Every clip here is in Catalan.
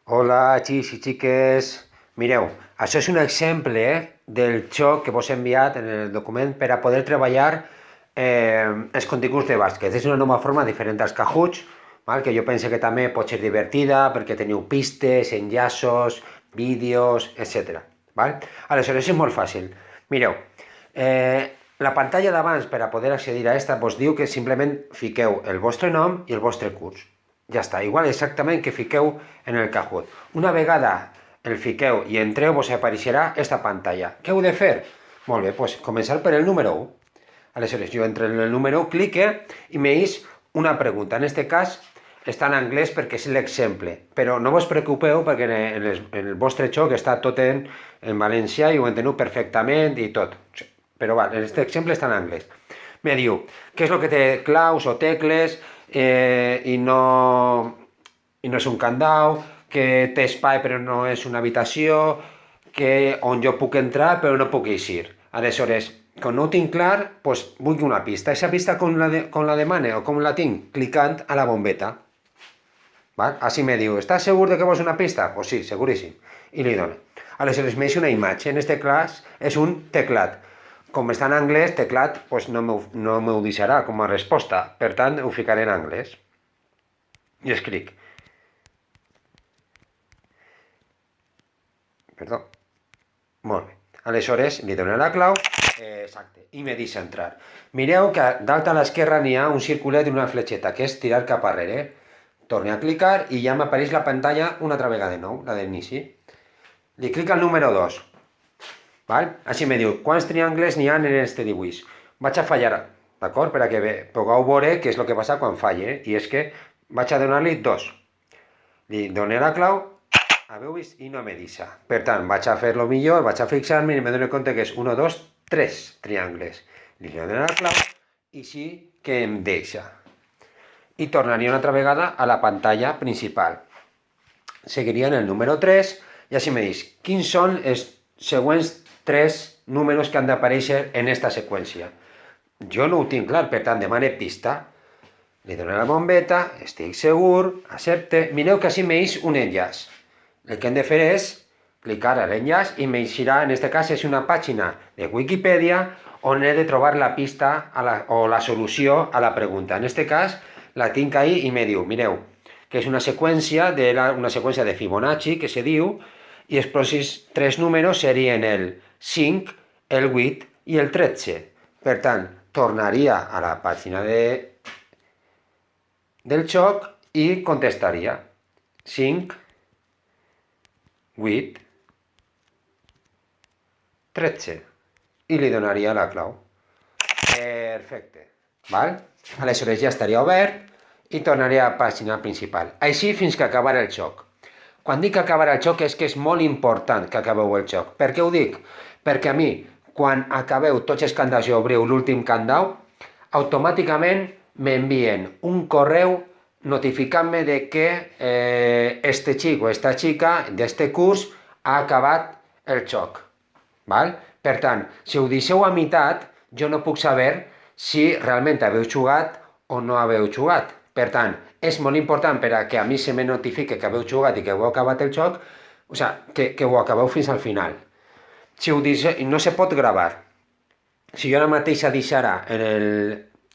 Hola, xics i xiques. Mireu, això és un exemple del xoc que vos he enviat en el document per a poder treballar els continguts de bàsquet. És una nova forma diferent als Kahoots, val? Que jo pense que també pot ser divertida perquè teniu pistes, enllaços, vídeos, etc. Val? Aleshores és molt fàcil. Mireu, la pantalla d'abans per a poder accedir a esta vos diu que simplement fiqueu el vostre nom i el vostre curs. Ja està, igual exactament que fiqueu en el Kahoot. Una vegada el fiqueu i entreu, vos apareixerà esta pantalla. Què heu de fer? Molt bé, doncs començar per el número 1. Aleshores, jo entro en el número 1, clique i m'eix una pregunta. En aquest cas està en anglès perquè és l'exemple, però no vos preocupeu perquè en el vostre xoc està tot en valencià i ho enteneu perfectament i tot. Però en aquest exemple està en anglès. Me diu, què és el que té claus o tecles i no és un candau, que té espai però no és una habitació, que on jo puc entrar però no puc eixir. Aleshores, quan no ho tinc clar, doncs vull una pista. Aquesta pista com la demane o com la tinc? Clicant a la bombeta. ¿Vale? Així me diu, ¿estàs segur de que vols una pista? Pues sí, seguríssim. I li dono. Aleshores m'eix una imatge. En aquest cas és un teclat. Com està en anglès, teclat pues no m'ho deixarà com a resposta. Per tant, ho ficaré en anglès. I escric. Perdó. Molt bé. Aleshores, li dono la clau, exacte, i me deixa entrar. Mireu que dalt a l'esquerra n'hi ha un circulet i una fletxeta, que és tirar cap arrere. Torne a clicar i ja m'apareix la pantalla una altra vegada de nou, la d'inici. Li clic al número 2. Val? Així me diu, quants triangles n'hi ha en este dibuix? Vaig a fallar, d'acord? Per a que pugueu veure què és el que passa quan falle, i és que vaig a donar-li 2. Li doné la clau, haveu vist? I no me deixa. Per tant, vaig a fer-lo millor, vaig a fixar-me i me dono compte que és 1, 2, 3 triangles. Li dono la clau i sí que em deixa. I tornaria una altra vegada a la pantalla principal. Seguiria en el número 3 i així me dius quins són els següents 3 números que han d'aparèixer en esta seqüència. Jo no ho tinc clar, per tant demane pista. Li dono la bombeta, estic segur, accepte. Mireu que així m'eix un enllaç. El que hem de fer és clicar a l'enllaç i m'eixirà, en aquest cas és una pàgina de Wikipedia on he de trobar la pista o la solució a la pregunta. En aquest cas la tinc ahí i me diu, mireu, que és una seqüència de Fibonacci que se diu, i els pròxims 3 números serien el 5, el 8 i el 13. Per tant, tornaria a la pàgina del xoc i contestaria 5, 8, 13 i li donaria la clau. Perfecte. Val? Aleshores ja estaria obert i tornaria a la pàgina principal. Així fins que acabarà el xoc. Quan dic acabarà el xoc és que és molt important que acabeu el xoc. Per què ho dic? Perquè a mi, quan acabeu tots els candaus i obriu l'últim candau, automàticament m'envien un correu notificant-me de que este xic o esta xica d'este curs ha acabat el xoc. Val? Per tant, si ho deixeu a meitat, jo no puc saber si realment haveu jugat o no haveu jugat. Per tant, és molt important per a que a mi se me notifique que haveu jugat i que heu acabat el joc, o sigui, que ho acabeu fins al final. Si ho deixeu, no se pot gravar. Si jo ara mateixa deixara en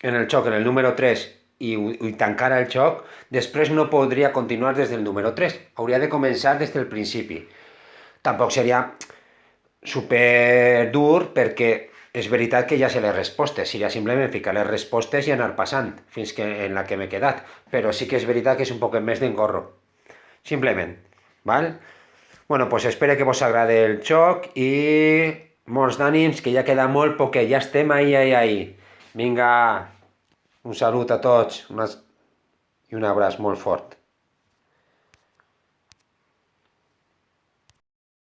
el joc, en el número 3, i tancara el joc, després no podria continuar des del número 3. Hauria de començar des del principi. Tampoc seria super dur perquè és veritat que ja sé les respostes, seria simplement ficar les respostes i anar passant fins que en la que m'he quedat, però sí que és veritat que és un poc més d'engorro, simplement, val? Bueno, pues espero que vos agrade el xoc i molts d'ànims, que ja queda molt poquet, ja estem ahí. Vinga, un salut a tots i un abraç molt fort.